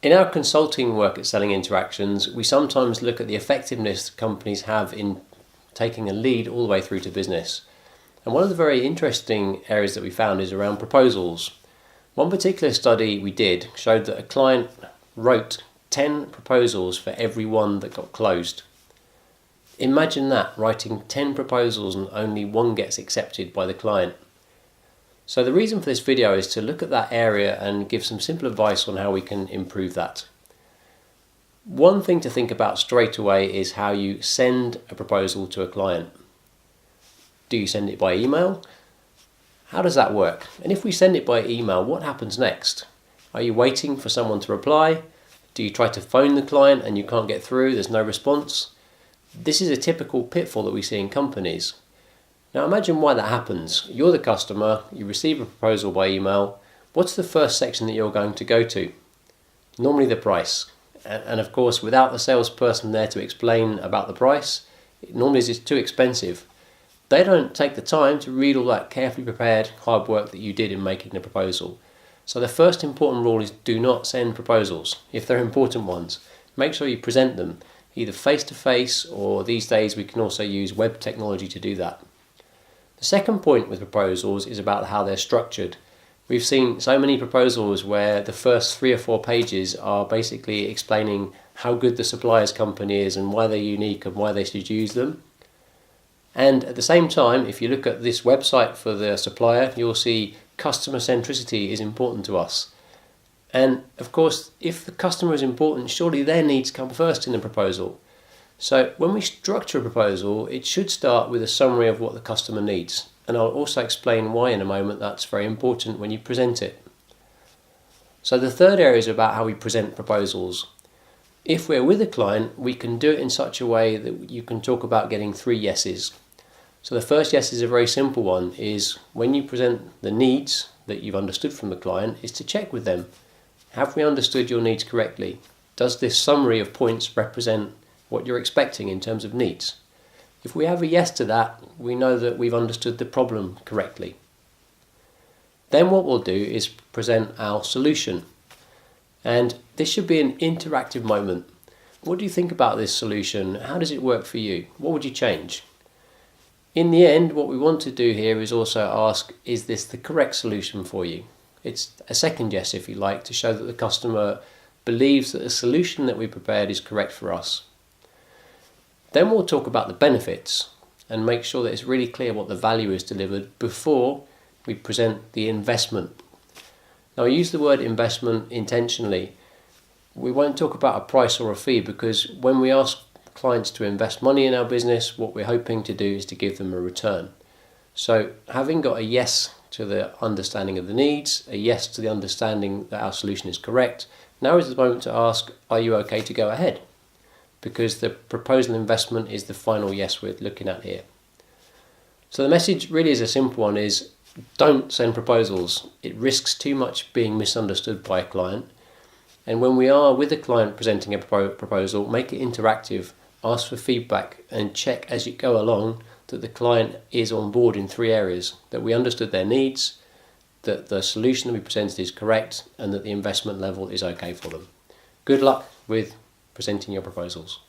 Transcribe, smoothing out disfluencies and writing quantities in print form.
In our consulting work at Selling Interactions, we sometimes look at the effectiveness companies have in taking a lead all the way through to business. And one of the very interesting areas that we found is around proposals. One particular study we did showed that a client wrote 10 proposals for every one that got closed. Imagine that, writing 10 proposals and only one gets accepted by the client. So the reason for this video is to look at that area and give some simple advice on how we can improve that. One thing to think about straight away is how you send a proposal to a client. Do you send it by email? How does that work? And if we send it by email, what happens next? Are you waiting for someone to reply? Do you try to phone the client and you can't get through, there's no response? This is a typical pitfall that we see in companies. Now imagine why that happens. You're the customer, you receive a proposal by email. What's the first section that you're going to go to? Normally the price. And of course, without the salesperson there to explain about the price, it normally is too expensive. They don't take the time to read all that carefully prepared hard work that you did in making the proposal. So the first important rule is do not send proposals. If they're important ones, make sure you present them either face to face, or these days we can also use web technology to do that. The second point with proposals is about how they're structured. We've seen so many proposals where the first 3 or 4 pages are basically explaining how good the supplier's company is and why they're unique and why they should use them. And at the same time, if you look at this website for the supplier, you'll see customer centricity is important to us. And of course, if the customer is important, surely their needs come first in the proposal. So when we structure a proposal, it should start with a summary of what the customer needs. And I'll also explain why in a moment that's very important when you present it. So the third area is about how we present proposals. If we're with a client, we can do it in such a way that you can talk about getting 3 yeses. So the first yes is a very simple one, is when you present the needs that you've understood from the client, is to check with them. Have we understood your needs correctly? Does this summary of points represent what you're expecting in terms of needs? If we have a yes to that, we know that we've understood the problem correctly. Then what we'll do is present our solution. And this should be an interactive moment. What do you think about this solution? How does it work for you? What would you change? In the end, what we want to do here is also ask, is this the correct solution for you? It's a second yes, if you like, to show that the customer believes that the solution that we prepared is correct for us. Then we'll talk about the benefits and make sure that it's really clear what the value is delivered before we present the investment. Now I use the word investment intentionally. We won't talk about a price or a fee, because when we ask clients to invest money in our business, what we're hoping to do is to give them a return. So having got a yes to the understanding of the needs, a yes to the understanding that our solution is correct, now is the moment to ask, are you okay to go ahead? Because the proposal investment is the final yes we're looking at here. So the message really is a simple one, is don't send proposals. It risks too much being misunderstood by a client. And when we are with a client presenting a proposal, make it interactive, ask for feedback and check as you go along that the client is on board in 3 areas, that we understood their needs, that the solution that we presented is correct, and that the investment level is okay for them. Good luck with presenting your proposals.